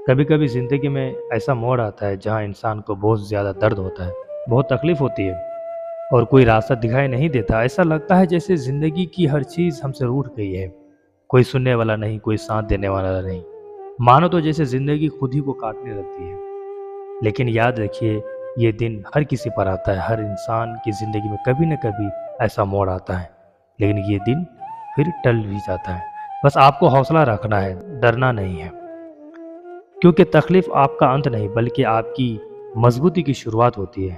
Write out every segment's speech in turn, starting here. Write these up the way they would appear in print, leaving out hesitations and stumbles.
कभी कभी ज़िंदगी में ऐसा मोड़ आता है जहाँ इंसान को बहुत ज़्यादा दर्द होता है, बहुत तकलीफ होती है और कोई रास्ता दिखाई नहीं देता। ऐसा लगता है जैसे ज़िंदगी की हर चीज़ हमसे रूठ गई है। कोई सुनने वाला नहीं, कोई साथ देने वाला नहीं। मानो तो जैसे ज़िंदगी खुद ही को काटने लगती है। लेकिन याद रखिए, ये दिन हर किसी पर आता है। हर इंसान की ज़िंदगी में कभी न कभी ऐसा मोड़ आता है, लेकिन ये दिन फिर टल भी जाता है। बस आपको हौसला रखना है, डरना नहीं है, क्योंकि तकलीफ आपका अंत नहीं बल्कि आपकी मजबूती की शुरुआत होती है।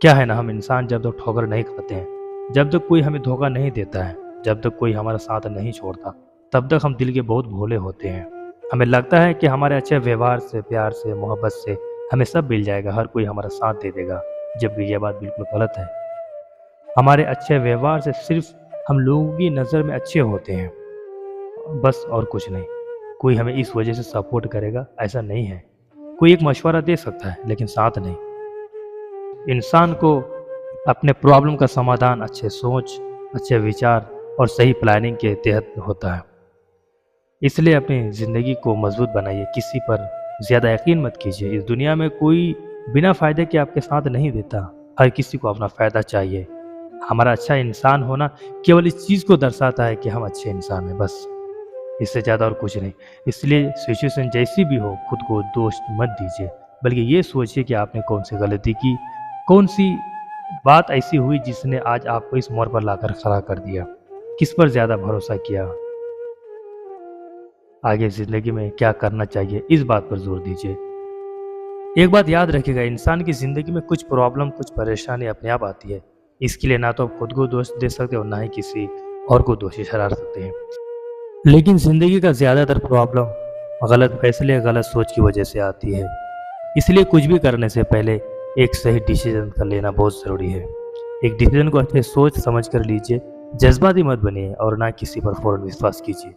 क्या है ना, हम इंसान जब तक ठोकर नहीं खाते हैं, जब तक कोई हमें धोखा नहीं देता है, जब तक कोई हमारा साथ नहीं छोड़ता, तब तक हम दिल के बहुत भोले होते हैं। हमें लगता है कि हमारे अच्छे व्यवहार से, प्यार से, मोहब्बत से हमें सब मिल जाएगा, हर कोई हमारा साथ दे देगा, जबकि यह बात बिल्कुल गलत है। हमारे अच्छे व्यवहार से सिर्फ हम लोगों की नज़र में अच्छे होते हैं, बस और कुछ नहीं। कोई हमें इस वजह से सपोर्ट करेगा ऐसा नहीं है। कोई एक मशवरा दे सकता है लेकिन साथ नहीं। इंसान को अपने प्रॉब्लम का समाधान अच्छे सोच, अच्छे विचार और सही प्लानिंग के तहत होता है। इसलिए अपनी ज़िंदगी को मजबूत बनाइए, किसी पर ज़्यादा यकीन मत कीजिए। इस दुनिया में कोई बिना फ़ायदे के आपके साथ नहीं देता, हर किसी को अपना फ़ायदा चाहिए। हमारा अच्छा इंसान होना केवल इस चीज़ को दर्शाता है कि हम अच्छे इंसान हैं, बस, इससे ज़्यादा और कुछ नहीं। इसलिए सिचुएशन जैसी भी हो, खुद को दोष मत दीजिए, बल्कि ये सोचिए कि आपने कौन सी गलती की, कौन सी बात ऐसी हुई जिसने आज आपको इस मोड़ पर लाकर खड़ा कर दिया, किस पर ज़्यादा भरोसा किया, आगे ज़िंदगी में क्या करना चाहिए, इस बात पर जोर दीजिए। एक बात याद रखिएगा, इंसान की ज़िंदगी में कुछ प्रॉब्लम, कुछ परेशानी अपने आप आती है। इसके लिए ना तो आप खुद को दोष दे सकते और ना ही किसी और को दोषी ठहरा सकते हैं। लेकिन ज़िंदगी का ज़्यादातर प्रॉब्लम गलत फैसले, गलत सोच की वजह से आती है। इसलिए कुछ भी करने से पहले एक सही डिसीजन कर लेना बहुत ज़रूरी है। एक डिसीजन को अच्छे सोच समझ कर लीजिए, जज्बाती मत बनिए और ना किसी पर फ़ौरन विश्वास कीजिए।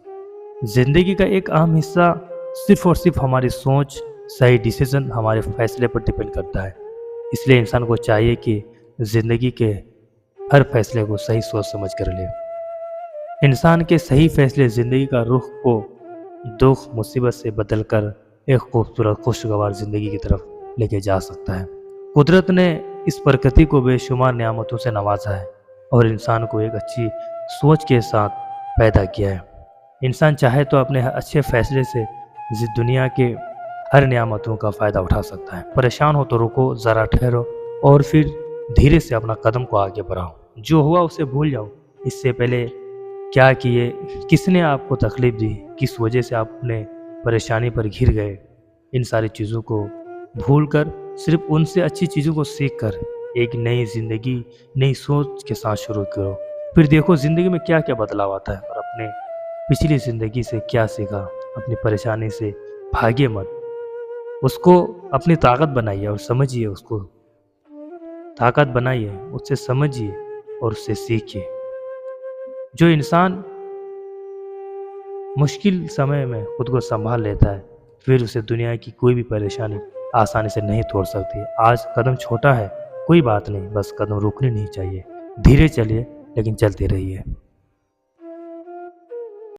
ज़िंदगी का एक अहम हिस्सा सिर्फ और सिर्फ हमारी सोच, सही डिसीजन हमारे फैसले पर डिपेंड करता है। इसलिए इंसान को चाहिए कि ज़िंदगी के हर फैसले को सही सोच समझ कर ले। इंसान के सही फैसले ज़िंदगी का रुख को दुख, मुसीबत से बदलकर एक खूबसूरत, खुशगवार ज़िंदगी की तरफ लेके जा सकता है। कुदरत ने इस प्रकृति को बेशुमार नियामतों से नवाजा है और इंसान को एक अच्छी सोच के साथ पैदा किया है। इंसान चाहे तो अपने अच्छे फैसले से दुनिया के हर नियामतों का फ़ायदा उठा सकता है। परेशान हो तो रुको, ज़रा ठहरो और फिर धीरे से अपना कदम को आगे बढ़ाओ। जो हुआ उसे भूल जाओ। इससे पहले क्या किए, किसने आपको तकलीफ दी, किस वजह से आप अपने परेशानी पर घिर गए, इन सारी चीज़ों को भूलकर सिर्फ उनसे अच्छी चीज़ों को सीख कर एक नई ज़िंदगी, नई सोच के साथ शुरू करो। फिर देखो ज़िंदगी में क्या क्या बदलाव आता है और अपने पिछली ज़िंदगी से क्या सीखा। अपनी परेशानी से भागिए मत, उसको अपनी ताकत बनाइए और समझिए, उसको ताकत बनाइए, उससे समझिए और उससे सीखिए। जो इंसान मुश्किल समय में खुद को संभाल लेता है, फिर उसे दुनिया की कोई भी परेशानी आसानी से नहीं तोड़ सकती। आज कदम छोटा है, कोई बात नहीं, बस कदम रुकनी नहीं चाहिए। धीरे चलिए लेकिन चलते रहिए।